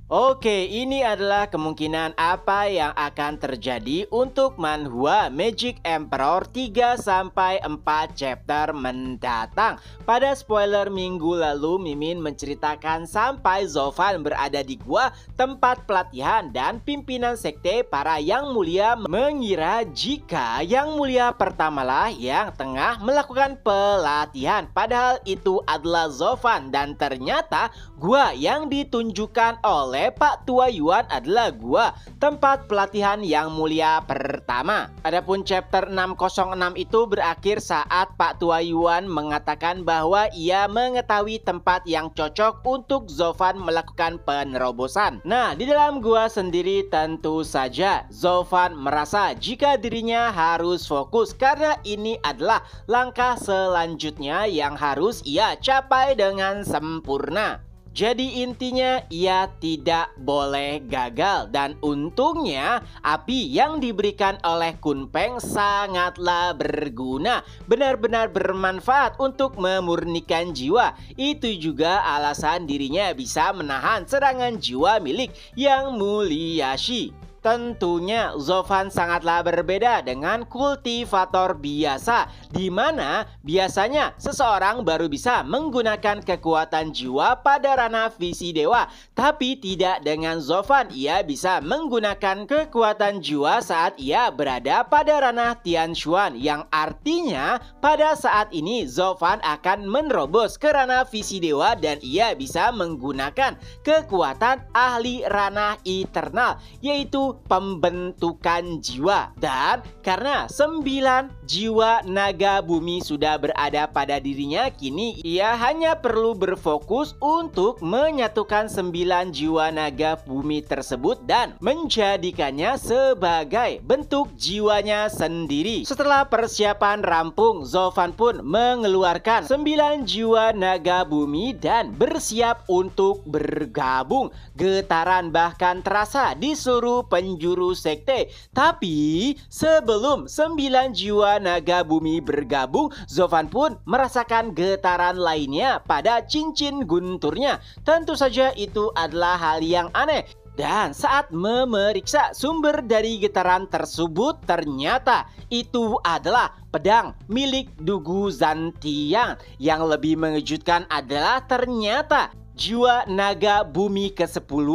Oke, ini adalah kemungkinan apa yang akan terjadi untuk Manhwa Magic Emperor 3-4 chapter mendatang. Pada spoiler minggu lalu, Mimin menceritakan sampai Zofan berada di gua tempat pelatihan dan pimpinan sekte para Yang Mulia mengira jika Yang Mulia pertamalah yang tengah melakukan pelatihan. Padahal itu adalah Zofan dan ternyata gua yang ditunjukkan oleh Pak Tua Yuan adalah gua tempat pelatihan Yang Mulia pertama. Adapun chapter 606 itu berakhir saat Pak Tua Yuan mengatakan bahwa ia mengetahui tempat yang cocok untuk Zofan melakukan penerobosan. Nah, di dalam gua sendiri tentu saja Zofan merasa jika dirinya harus fokus karena ini adalah langkah selanjutnya yang harus ia capai dengan sempurna. Jadi intinya ia tidak boleh gagal dan untungnya api yang diberikan oleh Kunpeng sangatlah berguna, benar-benar bermanfaat untuk memurnikan jiwa. Itu juga alasan dirinya bisa menahan serangan jiwa milik Yang Mulia Shi. Tentunya Zofan sangatlah berbeda dengan kultivator biasa, di mana biasanya seseorang baru bisa menggunakan kekuatan jiwa pada ranah visi dewa, tapi tidak dengan Zofan. Ia bisa menggunakan kekuatan jiwa saat ia berada pada ranah Tianshuan, yang artinya pada saat ini Zofan akan menerobos ke ranah visi dewa dan ia bisa menggunakan kekuatan ahli ranah eternal, yaitu pembentukan jiwa. Dan karena 9 jiwa naga bumi sudah berada pada dirinya, kini ia hanya perlu berfokus untuk menyatukan 9 jiwa naga bumi tersebut dan menjadikannya sebagai bentuk jiwanya sendiri. Setelah persiapan rampung, Zofan pun mengeluarkan 9 jiwa naga bumi dan bersiap untuk bergabung. Getaran bahkan terasa di seluruh penjuru sekte. Tapi sebelum 9 jiwa naga bumi bergabung, Zofan pun merasakan getaran lainnya pada cincin gunturnya. Tentu saja itu adalah hal yang aneh. Dan saat memeriksa sumber dari getaran tersebut, ternyata itu adalah pedang milik Dugu Zantiang. Yang lebih mengejutkan adalah ternyata jiwa naga bumi ke-10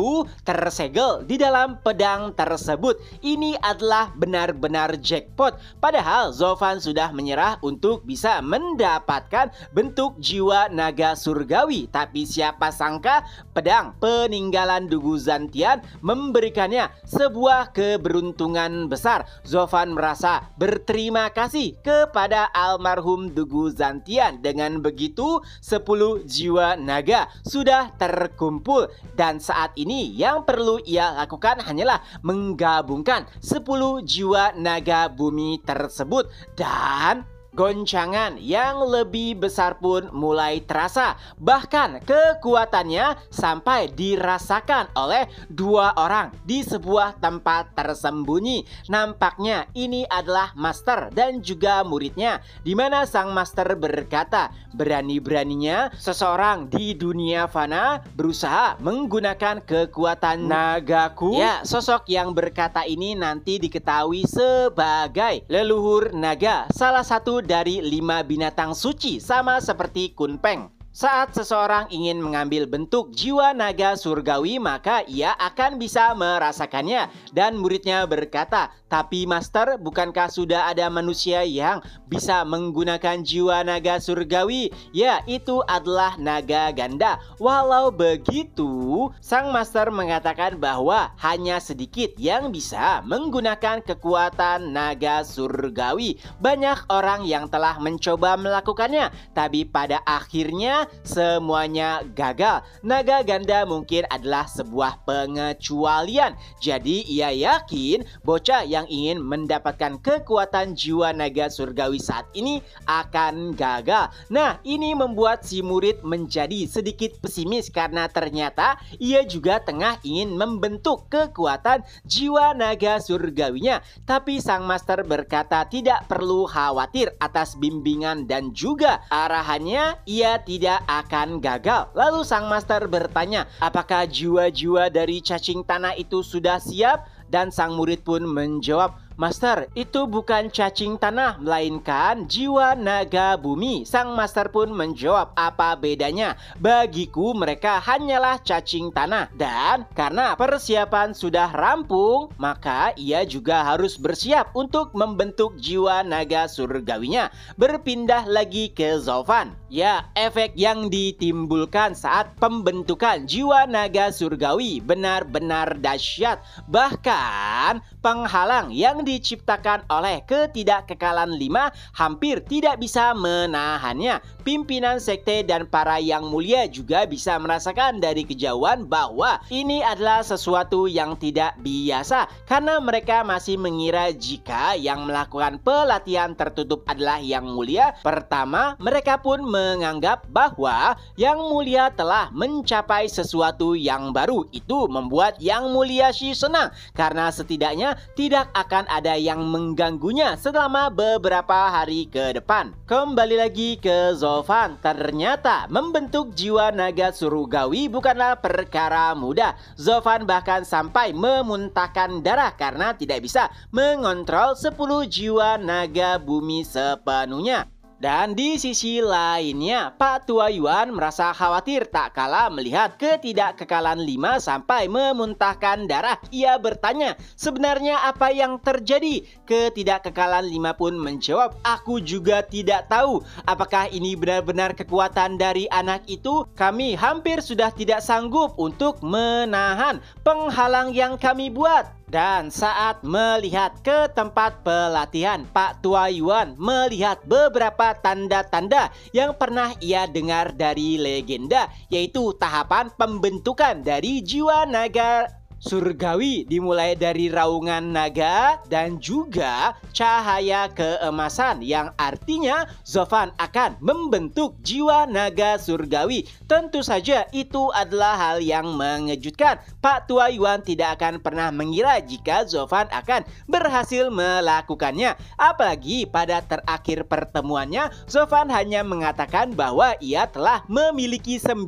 tersegel di dalam pedang tersebut. Ini adalah benar-benar jackpot. Padahal Zofan sudah menyerah untuk bisa mendapatkan bentuk jiwa naga surgawi. Tapi siapa sangka pedang peninggalan Dugu Zantian memberikannya sebuah keberuntungan besar. Zofan merasa berterima kasih kepada almarhum Dugu Zantian. Dengan begitu 10 jiwa naga sudah terkumpul dan saat ini yang perlu ia lakukan hanyalah menggabungkan 10 jiwa naga bumi tersebut. Dan goncangan yang lebih besar pun mulai terasa. Bahkan kekuatannya sampai dirasakan oleh 2 orang di sebuah tempat tersembunyi. Nampaknya ini adalah master dan juga muridnya, di mana sang master berkata, berani-beraninya seseorang di dunia fana berusaha menggunakan kekuatan nagaku. Ya, sosok yang berkata ini nanti diketahui sebagai leluhur naga, salah satu dari 5 binatang suci, sama seperti Kunpeng. Saat seseorang ingin mengambil bentuk jiwa naga surgawi, maka ia akan bisa merasakannya. Dan muridnya berkata, tapi master, bukankah sudah ada manusia yang bisa menggunakan jiwa naga surgawi? Ya, itu adalah naga ganda. Walau begitu, sang master mengatakan bahwa hanya sedikit yang bisa menggunakan kekuatan naga surgawi. Banyak orang yang telah mencoba melakukannya, tapi pada akhirnya semuanya gagal. Naga ganda mungkin adalah sebuah pengecualian. Jadi ia yakin bocah yang ingin mendapatkan kekuatan jiwa naga surgawi saat ini akan gagal. Nah, ini membuat si murid menjadi sedikit pesimis karena ternyata ia juga tengah ingin membentuk kekuatan jiwa naga surgawinya. Tapi sang master berkata tidak perlu khawatir atas bimbingan dan juga arahannya. Ia tidak ia akan gagal. Lalu sang master bertanya, apakah jiwa-jiwa dari cacing tanah itu sudah siap? Dan sang murid pun menjawab, Master, itu bukan cacing tanah, melainkan jiwa naga bumi. Sang master pun menjawab, apa bedanya? Bagiku mereka hanyalah cacing tanah. Dan karena persiapan sudah rampung, maka ia juga harus bersiap untuk membentuk jiwa naga surgawinya. Berpindah lagi ke Zulfan. Ya, efek yang ditimbulkan saat pembentukan jiwa naga surgawi benar-benar dahsyat. Bahkan penghalang yang diciptakan oleh ketidakkekalan 5 hampir tidak bisa menahannya. Pimpinan sekte dan para yang mulia juga bisa merasakan dari kejauhan bahwa ini adalah sesuatu yang tidak biasa, karena mereka masih mengira jika yang melakukan pelatihan tertutup adalah yang mulia. Pertama, mereka pun menganggap bahwa yang mulia telah mencapai sesuatu yang baru. Itu membuat yang mulia Shi senang, karena setidaknya tidak akan ada yang mengganggunya selama beberapa hari ke depan. Kembali lagi ke Zulfan, ternyata membentuk jiwa naga surgawi bukanlah perkara mudah. Zulfan bahkan sampai memuntahkan darah karena tidak bisa mengontrol 10 jiwa naga bumi sepenuhnya. Dan di sisi lainnya, Pak Tua Yuan merasa khawatir tak kalah melihat ketidakkekalan 5 sampai memuntahkan darah. Ia bertanya, sebenarnya apa yang terjadi? Ketidakkekalan 5 pun menjawab, aku juga tidak tahu. Apakah ini benar-benar kekuatan dari anak itu? Kami hampir sudah tidak sanggup untuk menahan penghalang yang kami buat. Dan saat melihat ke tempat pelatihan, Pak Tua Yuan melihat beberapa tanda-tanda yang pernah ia dengar dari legenda, yaitu tahapan pembentukan dari jiwa naga surgawi, dimulai dari raungan naga dan juga cahaya keemasan, yang artinya Zulfan akan membentuk jiwa naga surgawi. Tentu saja itu adalah hal yang mengejutkan. Pak Tua Yuan tidak akan pernah mengira jika Zulfan akan berhasil melakukannya. Apalagi pada terakhir pertemuannya, Zulfan hanya mengatakan bahwa ia telah memiliki 9,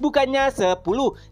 bukannya 10.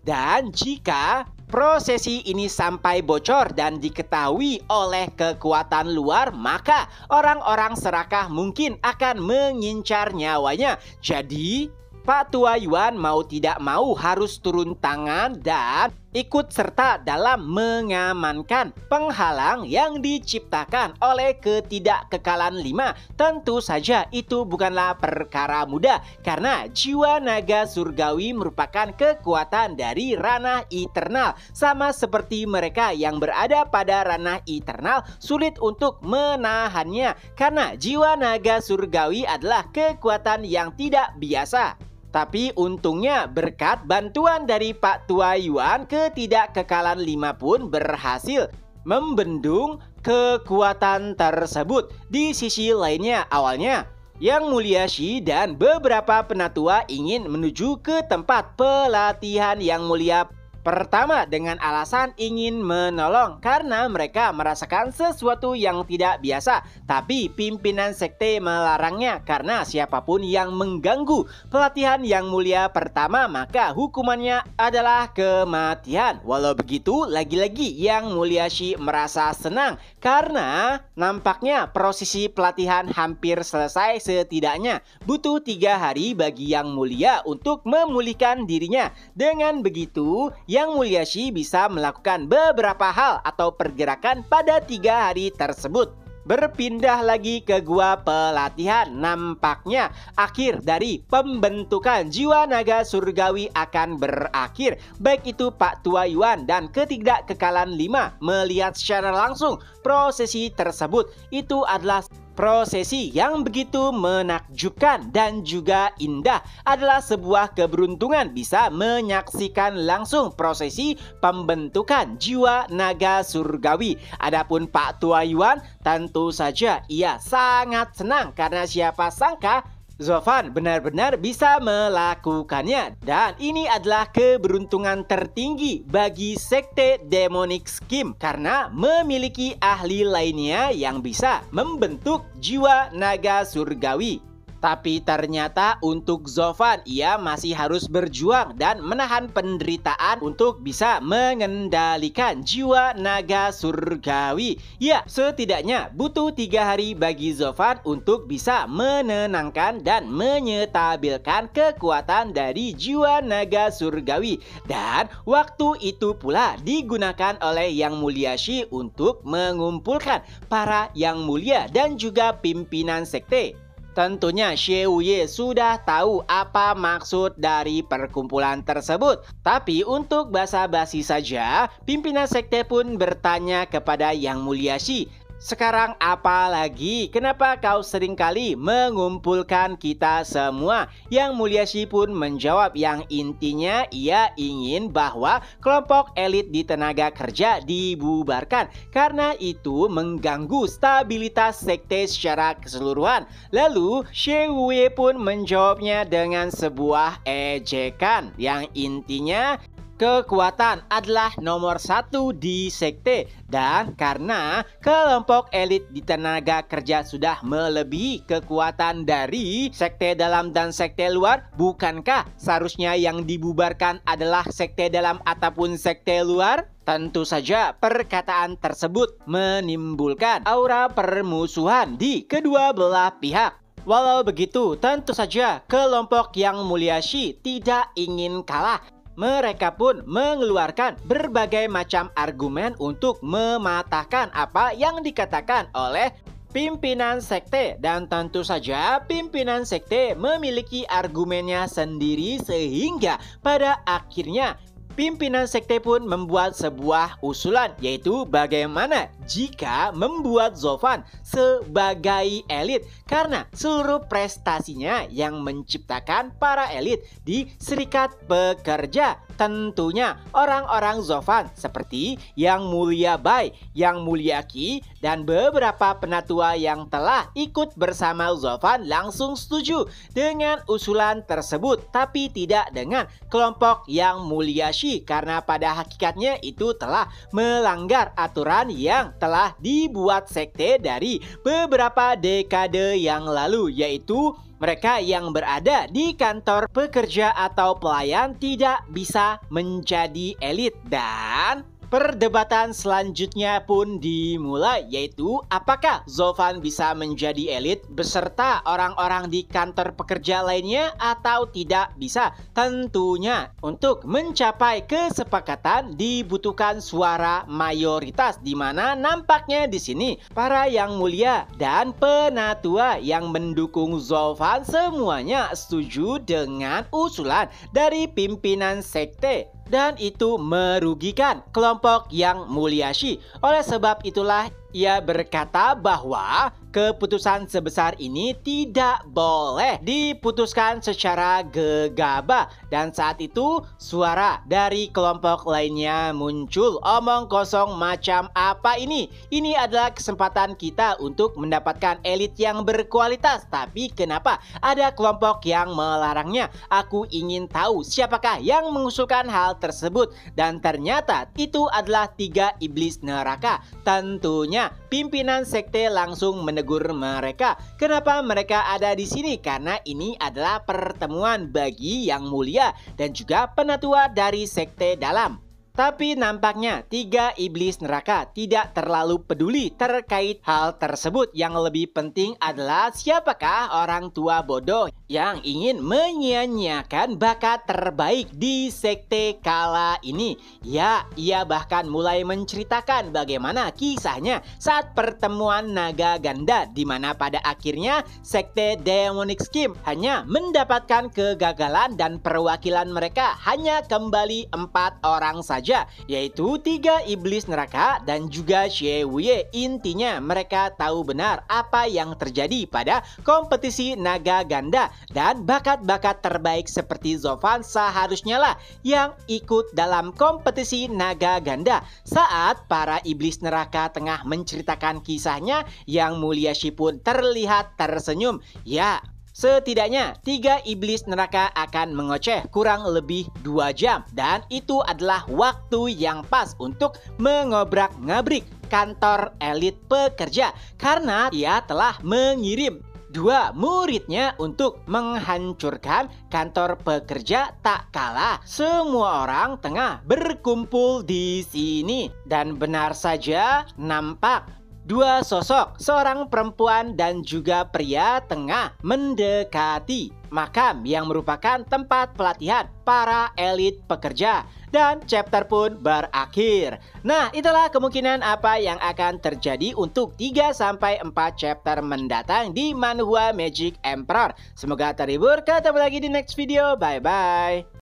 Dan jika prosesi ini sampai bocor dan diketahui oleh kekuatan luar, maka orang-orang serakah mungkin akan mengincar nyawanya. Jadi Pak Tua Yuan mau tidak mau harus turun tangan dan ikut serta dalam mengamankan penghalang yang diciptakan oleh ketidakkekalan 5. Tentu saja itu bukanlah perkara mudah, karena jiwa naga surgawi merupakan kekuatan dari ranah eternal. Sama seperti mereka yang berada pada ranah eternal, sulit untuk menahannya, karena jiwa naga surgawi adalah kekuatan yang tidak biasa. Tapi untungnya berkat bantuan dari Pak Tua Yuan, ketidakkekalan 5 pun berhasil membendung kekuatan tersebut. Di sisi lainnya, awalnya Yang Mulia Shi dan beberapa penatua ingin menuju ke tempat pelatihan Yang Mulia pertama dengan alasan ingin menolong karena mereka merasakan sesuatu yang tidak biasa. Tapi pimpinan sekte melarangnya karena siapapun yang mengganggu pelatihan Yang Mulia pertama maka hukumannya adalah kematian. Walau begitu, lagi-lagi Yang Mulia Shi merasa senang karena nampaknya prosesi pelatihan hampir selesai. Setidaknya butuh 3 hari bagi Yang Mulia untuk memulihkan dirinya. Dengan begitu, Yang Mulia Shi bisa melakukan beberapa hal atau pergerakan pada 3 hari tersebut. Berpindah lagi ke gua pelatihan, nampaknya akhir dari pembentukan jiwa naga surgawi akan berakhir. Baik itu Pak Tua Yuan dan ketidakkekalan 5 melihat secara langsung prosesi tersebut. Itu adalah prosesi yang begitu menakjubkan dan juga indah. Adalah sebuah keberuntungan bisa menyaksikan langsung prosesi pembentukan jiwa naga surgawi. Adapun Pak Tua Yuan, tentu saja ia sangat senang karena siapa sangka Zulfan benar-benar bisa melakukannya. Dan ini adalah keberuntungan tertinggi bagi sekte Demonic Scheme karena memiliki ahli lainnya yang bisa membentuk jiwa naga surgawi. Tapi ternyata untuk Zovan, ia masih harus berjuang dan menahan penderitaan untuk bisa mengendalikan jiwa naga surgawi. Ya, setidaknya butuh 3 hari bagi Zovan untuk bisa menenangkan dan menyetabilkan kekuatan dari jiwa naga surgawi. Dan waktu itu pula digunakan oleh Yang Mulia Shi untuk mengumpulkan para Yang Mulia dan juga pimpinan sekte. Tentunya Xie Wuye sudah tahu apa maksud dari perkumpulan tersebut. Tapi untuk basa-basi saja, pimpinan sekte pun bertanya kepada Yang Mulia Shi, "Sekarang apa lagi? Kenapa kau seringkali mengumpulkan kita semua?" Yang Mulia Shi pun menjawab yang intinya ia ingin bahwa kelompok elit di tenaga kerja dibubarkan karena itu mengganggu stabilitas sekte secara keseluruhan. Lalu Xie Wuye pun menjawabnya dengan sebuah ejekan yang intinya kekuatan adalah nomor 1 di sekte, dan karena kelompok elit di tenaga kerja sudah melebihi kekuatan dari sekte dalam dan sekte luar, bukankah seharusnya yang dibubarkan adalah sekte dalam ataupun sekte luar? Tentu saja perkataan tersebut menimbulkan aura permusuhan di kedua belah pihak. Walau begitu, tentu saja kelompok Yang Mulia Shi tidak ingin kalah. Mereka pun mengeluarkan berbagai macam argumen untuk mematahkan apa yang dikatakan oleh pimpinan sekte. Dan tentu saja pimpinan sekte memiliki argumennya sendiri sehingga pada akhirnya pimpinan sekte pun membuat sebuah usulan, yaitu bagaimana jika membuat Zovan sebagai elit karena seluruh prestasinya yang menciptakan para elit di serikat pekerja. Tentunya orang-orang Zovan seperti Yang Mulia Bai, Yang Mulia Qi, dan beberapa penatua yang telah ikut bersama Zovan langsung setuju dengan usulan tersebut, tapi tidak dengan kelompok Yang Mulia Shi karena pada hakikatnya itu telah melanggar aturan yang telah dibuat sekte dari beberapa dekade yang lalu, yaitu mereka yang berada di kantor pekerja atau pelayan tidak bisa menjadi elit. Dan perdebatan selanjutnya pun dimulai, yaitu apakah Zovan bisa menjadi elit beserta orang-orang di kantor pekerja lainnya atau tidak bisa. Tentunya untuk mencapai kesepakatan dibutuhkan suara mayoritas, di mana nampaknya di sini para Yang Mulia dan penatua yang mendukung Zovan semuanya setuju dengan usulan dari pimpinan sekte. Dan itu merugikan kelompok Yang Mulia Shi. Oleh sebab itulah ia berkata bahwa keputusan sebesar ini tidak boleh diputuskan secara gegabah. Dan saat itu suara dari kelompok lainnya muncul, "Omong kosong macam apa ini? Ini adalah kesempatan kita untuk mendapatkan elit yang berkualitas. Tapi kenapa ada kelompok yang melarangnya? Aku ingin tahu siapakah yang mengusulkan hal tersebut." Dan ternyata itu adalah 3 iblis neraka. Tentunya pimpinan sekte langsung menegur mereka. Kenapa mereka ada di sini? Karena ini adalah pertemuan bagi Yang Mulia dan juga penatua dari sekte dalam. Tapi nampaknya 3 iblis neraka tidak terlalu peduli terkait hal tersebut. Yang lebih penting adalah siapakah orang tua bodoh yang ingin menyia-nyiakan bakat terbaik di sekte kala ini. Ya, ia bahkan mulai menceritakan bagaimana kisahnya saat pertemuan naga ganda, di mana pada akhirnya sekte Demonic Scheme hanya mendapatkan kegagalan dan perwakilan mereka hanya kembali 4 orang saja, yaitu 3 iblis neraka dan juga Xie Wuye. Intinya mereka tahu benar apa yang terjadi pada kompetisi naga ganda, dan bakat-bakat terbaik seperti Zovan seharusnya lah yang ikut dalam kompetisi naga ganda. Saat para iblis neraka tengah menceritakan kisahnya, Yang Mulia Shi pun terlihat tersenyum. Ya, setidaknya 3 iblis neraka akan mengoceh kurang lebih 2 jam. Dan itu adalah waktu yang pas untuk mengobrak-ngabrik kantor elit pekerja, karena ia telah mengirim dua muridnya untuk menghancurkan kantor pekerja tak kalah semua orang tengah berkumpul di sini. Dan benar saja, nampak dua sosok, seorang perempuan dan juga pria tengah mendekati makam yang merupakan tempat pelatihan para elit pekerja. Dan chapter pun berakhir. Nah, itulah kemungkinan apa yang akan terjadi untuk 3-4 chapter mendatang di Manhwa Magic Emperor. Semoga terhibur, ketemu lagi di next video, bye-bye.